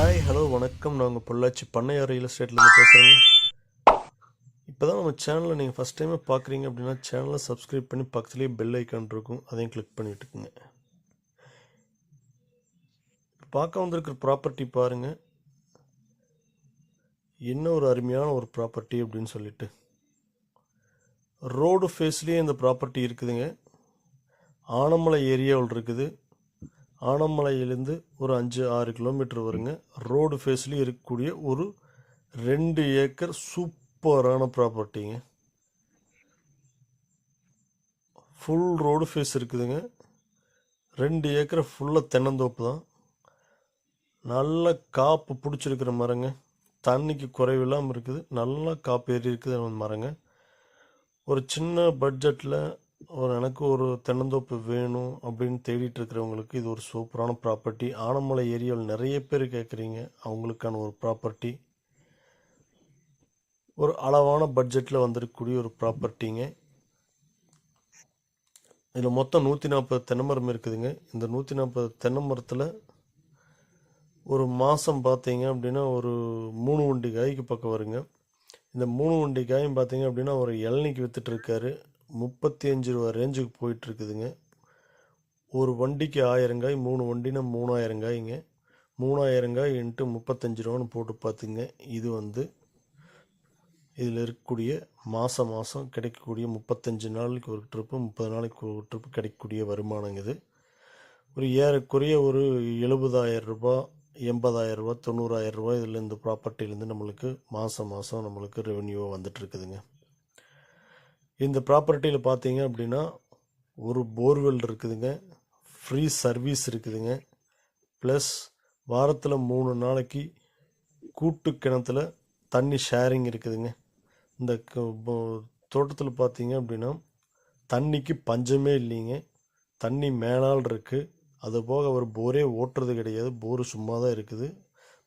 Hi hello வணக்கம். நாங்கள் பொள்ளாச்சி பண்ணையார் ரியல் எஸ்டேட்லேருந்து பேசுகிறேங்க. இப்போ தான் நம்ம சேனலை நீங்கள் ஃபஸ்ட் டைமே பார்க்குறீங்க அப்படின்னா சேனலை சப்ஸ்கிரைப் பண்ணி பக்கத்துலேயே பெல் ஐக்கான் இருக்கும், அதையும் கிளிக் பண்ணிவிட்டுக்குங்க. பார்க்க வந்திருக்கிற ப்ராப்பர்ட்டி பாருங்கள், என்ன ஒரு அருமையான ஒரு ப்ராப்பர்ட்டி அப்படின்னு சொல்லிட்டு. ரோடு ஃபேஸ்லேயே இந்த ப்ராப்பர்ட்டி இருக்குதுங்க. ஆனமலை ஏரியாவில் இருக்குது. ஆனமலையிலேருந்து ஒரு 5-6 கிலோமீட்டர் வருங்க. ரோடு ஃபேஸ்லேயே இருக்கக்கூடிய ஒரு 2 ஏக்கர் சூப்பரான ப்ராப்பர்ட்டிங்க. ஃபுல் ரோடு ஃபேஸ் இருக்குதுங்க. 2 ஏக்கர் ஃபுல்லாக தென்னந்தோப்பு தான். நல்ல காப்பு பிடிச்சிருக்கிற மரங்க, தண்ணிக்கு குறைவில்லாமல் இருக்குது. நல்லா காப்பு ஏறி இருக்குது அந்த மரங்க. ஒரு சின்ன பட்ஜெட்டில் எனக்கு ஒரு தென்னந்தோப்பு வேணும் அப்படின்னு தேடிட்டு இருக்கிறவங்களுக்கு இது ஒரு சூப்பரான ப்ராப்பர்ட்டி. ஆனமலை ஏரியாவில் நிறைய பேர் கேட்குறீங்க, அவங்களுக்கான ஒரு ப்ராப்பர்ட்டி. ஒரு அளவான பட்ஜெட்டில் வந்திருக்கக்கூடிய ஒரு ப்ராப்பர்ட்டிங்க. இதில் மொத்தம் 140 தென்னை மரம் இருக்குதுங்க. இந்த 140 தென்னை மரத்தில் ஒரு மாதம் பார்த்தீங்க அப்படின்னா ஒரு 3 வண்டி காய்க்கு பக்கம் வருங்க. இந்த 3 வண்டி காயும் பார்த்தீங்க அப்படின்னா ஒரு இளநிக்கு விற்றுட்ருக்காரு. 35 ரூபா ரேஞ்சுக்கு போயிட்டுருக்குதுங்க. ஒரு வண்டிக்கு 1000 காய், 3 வண்டினா 3000 காய்ங்க. 3000 காய் இன்ட்டு 35 ரூபான்னு போட்டு பார்த்துங்க. இது இதில் இருக்கக்கூடிய மாதம் கிடைக்கக்கூடிய 35 நாளைக்கு ஒரு ட்ரிப்பு, 30 நாளைக்கு ஒரு ட்ரிப்பு கிடைக்கக்கூடிய வருமானங்க. இது ஒரு ஏறக்குறைய ஒரு 70,000 ரூபா, 80,000 ரூபா, 90,000 ரூபா இதில் இந்த ப்ராப்பர்ட்டிலேருந்து நம்மளுக்கு மாதம் நம்மளுக்கு ரெவென்யூவாக வந்துட்டுருக்குதுங்க. இந்த ப்ராப்பர்ட்டியில் பார்த்தீங்க அப்படின்னா ஒரு போர்வெல் இருக்குதுங்க, ஃப்ரீ சர்வீஸ் இருக்குதுங்க, ப்ளஸ் வாரத்தில் 3 நாளைக்கு கூட்டு கிணத்துல தண்ணி ஷேரிங் இருக்குதுங்க. இந்த தோட்டத்தில் பார்த்தீங்க அப்படின்னா தண்ணிக்கு பஞ்சமே இல்லைங்க. தண்ணி மேலால் இருக்குது. அதுபோக அவர் போரே ஓட்டுறது கிடையாது, போரு சும்மா தான் இருக்குது.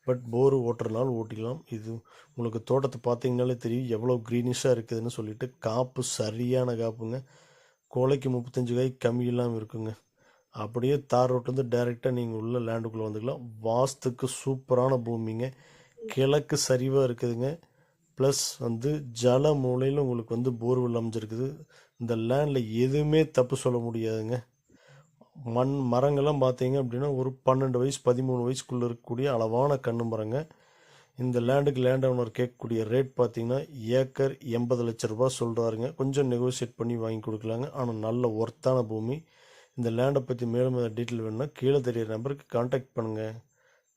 பட் போரு ஓட்டுறதுனால ஓட்டிக்கலாம். இது உங்களுக்கு தோட்டத்தை பார்த்தீங்கனாலே தெரியும் எவ்வளோ க்ரீனிஷாக இருக்குதுன்னு சொல்லிட்டு. காப்பு சரியான காப்புங்க. கோலைக்கு 35 காய் கம்மி இல்லாமல் இருக்குங்க. அப்படியே தார் ரோட்டு வந்து டைரெக்டாக நீங்கள் உள்ள லேண்டுக்குள்ளே வந்துக்கலாம். வாஸ்துக்கு சூப்பரான பூமிங்க. கிழக்கு சரிவாக இருக்குதுங்க. ப்ளஸ் ஜல மூலையில் உங்களுக்கு போர்வெல் அமைஞ்சிருக்குது. இந்த லேண்டில் எதுவுமே தப்பு சொல்ல முடியாதுங்க. மரங்கள்லாம் பார்த்தீங்க அப்படின்னா ஒரு 12 வயசு 13 வயசுக்குள்ளே இருக்கக்கூடிய அளவான கன்று மரங்க. இந்த லேண்டுக்கு லேண்ட் ஓனர் கேட்கக்கூடிய ரேட் பார்த்தீங்கன்னா ஏக்கர் 80 லட்ச ரூபா சொல்கிறாருங்க. கொஞ்சம் நெகோசியேட் பண்ணி வாங்கி கொடுக்கலாங்க. ஆனால் நல்ல ஒர்த்தான பூமி. இந்த லேண்டை பற்றி மேலும் டீட்டெயில் வேணும்னா கீழே தெரியிற நம்பருக்கு கான்டாக்ட் பண்ணுங்கள்.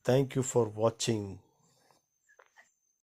தேங்க்யூ ஃபார் வாட்சிங்.